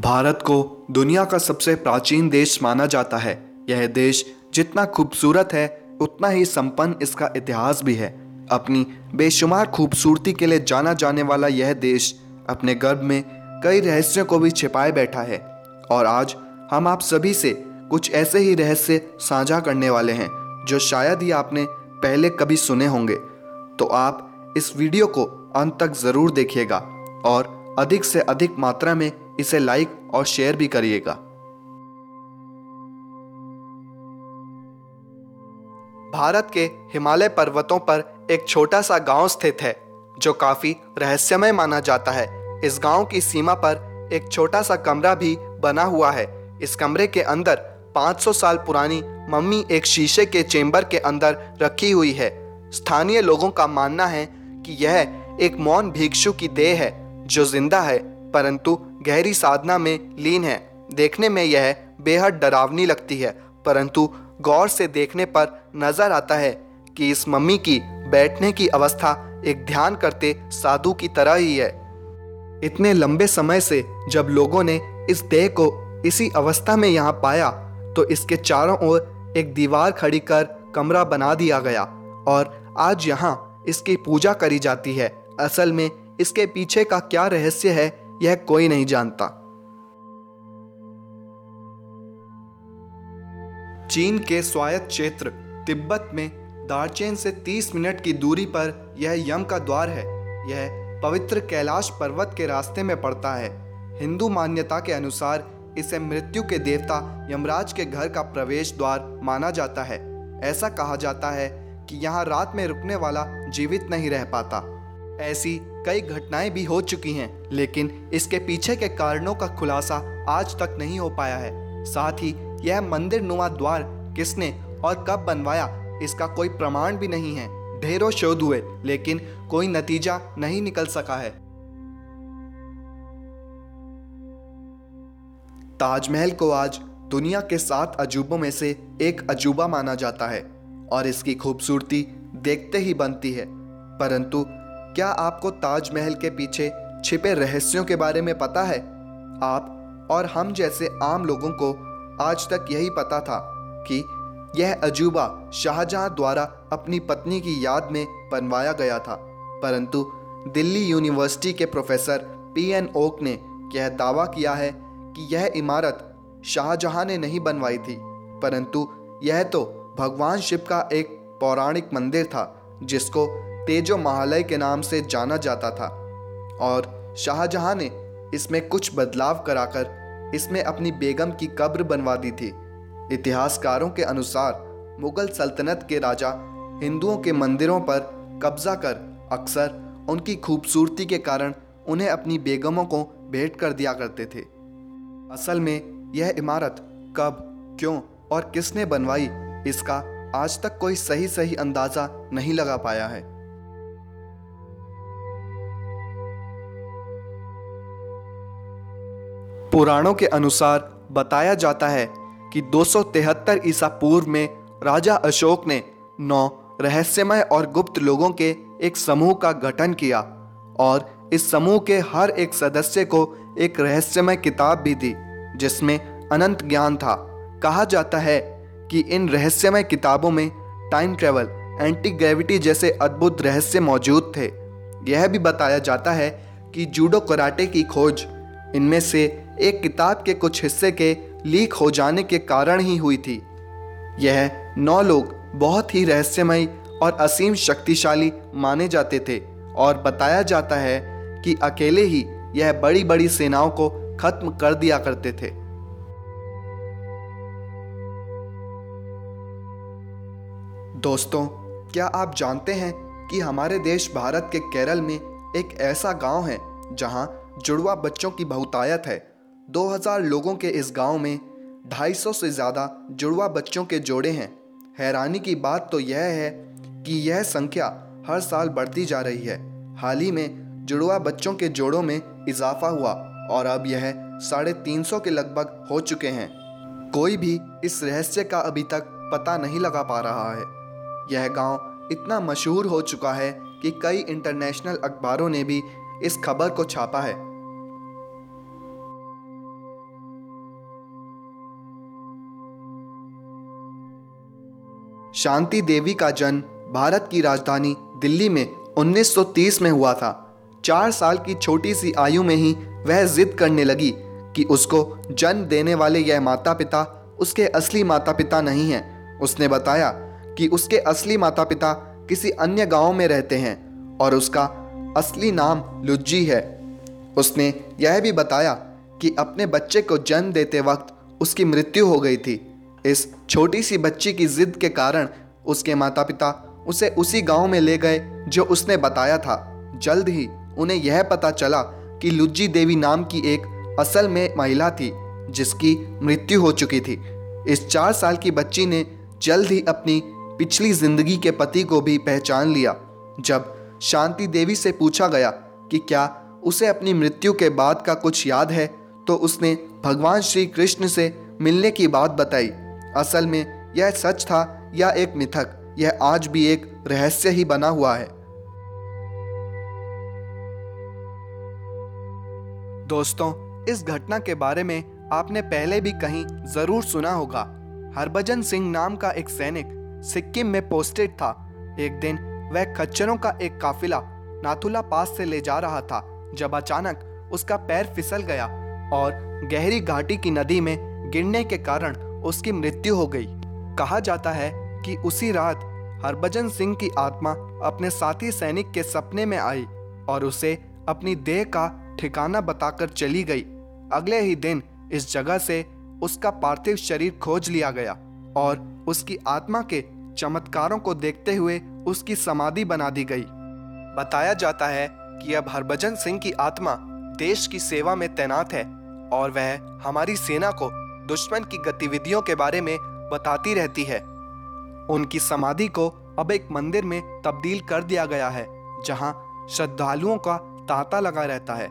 भारत को दुनिया का सबसे प्राचीन देश माना जाता है। यह देश जितना खूबसूरत है उतना ही संपन्न इसका इतिहास भी है। अपनी बेशुमार खूबसूरती के लिए जाना जाने वाला यह देश अपने गर्भ में कई रहस्यों को भी छिपाए बैठा है। और आज हम आप सभी से कुछ ऐसे ही रहस्य साझा करने वाले हैं जो शायद ही आपने पहले कभी सुने होंगे। तो आप इस वीडियो को अंत तक ज़रूर देखिएगा और अधिक से अधिक मात्रा में इसे लाइक और शेयर भी करिएगा। भारत के हिमालय पर्वतों पर एक छोटा सा गांव स्थित है जो काफी रहस्यमय माना जाता है। इस गांव की सीमा पर एक छोटा सा कमरा भी बना हुआ है। इस कमरे के अंदर 500 साल पुरानी मम्मी एक शीशे के चेंबर के अंदर रखी हुई है। स्थानीय लोगों का मानना है कि यह एक मौन भिक्षु की देह है जो जिंदा है परंतु गहरी साधना में लीन है। देखने में यह बेहद डरावनी लगती है, परंतु गौर से देखने पर नजर आता है कि इस मम्मी की बैठने की अवस्था एक ध्यान करते साधु की तरह ही है। इतने लंबे समय से जब लोगों ने इस देह को इसी अवस्था में यहाँ पाया तो इसके चारों ओर एक दीवार खड़ी कर कमरा बना दिया गया और आज यहाँ इसकी पूजा करी जाती है। असल में इसके पीछे का क्या रहस्य है यह कोई नहीं जानता। चीन के स्वायत्त क्षेत्र तिब्बत में दार्चेन से 30 मिनट की दूरी पर यह यम का द्वार है। यह पवित्र कैलाश पर्वत के रास्ते में पड़ता है। हिंदू मान्यता के अनुसार इसे मृत्यु के देवता यमराज के घर का प्रवेश द्वार माना जाता है। ऐसा कहा जाता है कि यहाँ रात में रुकने वाला जीवित नहीं रह पाता। ऐसी कई घटनाएं भी हो चुकी हैं, लेकिन इसके पीछे के कारणों का खुलासा आज तक नहीं हो पाया है। साथ ही यह मंदिर नुमा द्वार किसने और कब बनवाया इसका कोई प्रमाण भी नहीं है। ढेरों शोध हुए लेकिन कोई नतीजा नहीं निकल सका है। ताजमहल को आज दुनिया के 7 अजूबों में से एक अजूबा माना जाता है और इसकी खूबसूरती देखते ही बनती है। परंतु क्या आपको ताजमहल के पीछे छिपे रहस्यों के बारे में पता है? आप और हम जैसे आम लोगों को आज तक यही पता था कि यह अजूबा शाहजहां द्वारा अपनी पत्नी की याद में बनवाया गया था। परंतु दिल्ली यूनिवर्सिटी के प्रोफेसर पीएन ओक ने यह दावा किया है कि यह इमारत शाहजहां ने नहीं बनवाई थी, परंतु यह तो भगवान शिव का एक पौराणिक मंदिर था जिसको तेजो महालय के नाम से जाना जाता था और शाहजहां ने इसमें कुछ बदलाव कराकर इसमें अपनी बेगम की कब्र बनवा दी थी। इतिहासकारों के अनुसार मुगल सल्तनत के राजा हिंदुओं के मंदिरों पर कब्जा कर अक्सर उनकी खूबसूरती के कारण उन्हें अपनी बेगमों को भेंट कर दिया करते थे। असल में यह इमारत कब, क्यों और किसने बनवाई इसका आज तक कोई सही अंदाजा नहीं लगा पाया है। पुराणों के अनुसार बताया जाता है कि 273 ईसा पूर्व में राजा अशोक ने 9 रहस्यमय और गुप्त लोगों के एक समूह का गठन किया और इस समूह के हर एक सदस्य को एक रहस्यमय किताब भी दी जिसमें अनंत ज्ञान था। कहा जाता है कि इन रहस्यमय किताबों में टाइम ट्रेवल, एंटी ग्रेविटी जैसे अद्भुत रहस्य मौजूद थे। यह भी बताया जाता है कि जूडो कराटे की खोज इनमें से एक किताब के कुछ हिस्से के लीक हो जाने के कारण ही हुई थी। यह 9 लोग बहुत ही रहस्यमय और असीम शक्तिशाली माने जाते थे और बताया जाता है कि अकेले ही यह बड़ी बड़ी सेनाओं को खत्म कर दिया करते थे। दोस्तों, क्या आप जानते हैं कि हमारे देश भारत के केरल में एक ऐसा गांव है जहां जुड़वा बच्चों की बहुतायत है। 2000 लोगों के इस गांव में 250 से ज़्यादा जुड़वा बच्चों के जोड़े हैं। हैरानी की बात तो यह है कि यह संख्या हर साल बढ़ती जा रही है। हाल ही में जुड़वा बच्चों के जोड़ों में इजाफा हुआ और अब यह 350 के लगभग हो चुके हैं। कोई भी इस रहस्य का अभी तक पता नहीं लगा पा रहा है। यह गांव इतना मशहूर हो चुका है कि कई इंटरनेशनल अखबारों ने भी इस खबर को छापा है। शांति देवी का जन्म भारत की राजधानी दिल्ली में 1930 में हुआ था। 4 साल की छोटी सी आयु में ही वह जिद करने लगी कि उसको जन्म देने वाले यह माता पिता उसके असली माता पिता नहीं हैं। उसने बताया कि उसके असली माता पिता किसी अन्य गांव में रहते हैं और उसका असली नाम लुज्जी है। उसने यह भी बताया कि अपने बच्चे को जन्म देते वक्त उसकी मृत्यु हो गई थी। इस छोटी सी बच्ची की जिद के कारण उसके माता पिता उसे उसी गांव में ले गए जो उसने बताया था। जल्द ही उन्हें यह पता चला कि लुज्जी देवी नाम की एक असल में महिला थी जिसकी मृत्यु हो चुकी थी। इस 4 साल की बच्ची ने जल्द ही अपनी पिछली जिंदगी के पति को भी पहचान लिया। जब शांति देवी से पूछा गया कि क्या उसे अपनी मृत्यु के बाद का कुछ याद है, तो उसने भगवान श्री कृष्ण से मिलने की बात बताई। असल में यह सच था या एक मिथक, यह आज भी एक रहस्य ही बना हुआ है। दोस्तों, इस घटना के बारे में आपने पहले भी कहीं जरूर सुना होगा। हरभजन सिंह नाम का एक सैनिक सिक्किम में पोस्टेड था। एक दिन वह खच्चरों का एक काफिला नाथुला पास से ले जा रहा था जब अचानक उसका पैर फिसल गया और गहरी घाटी की नदी में गिरने के कारण उसकी मृत्यु हो गई। कहा जाता है कि उसी रात हरभजन सिंह की आत्मा अपने साथी सैनिक के सपने में आई और उसे अपनी देह का ठिकाना बताकर चली गई। अगले ही दिन इस जगह से उसका पार्थिव शरीर खोज लिया गया और उसकी आत्मा के चमत्कारों को देखते हुए उसकी समाधि बना दी गई। बताया जाता है कि अब हरभजन सिंह की आत्मा देश की सेवा में तैनात है और वह हमारी सेना को दुश्मन की गतिविधियों के बारे में बताती रहती है। उनकी समाधि को अब एक मंदिर में तब्दील कर दिया गया है जहां श्रद्धालुओं का तांता लगा रहता है।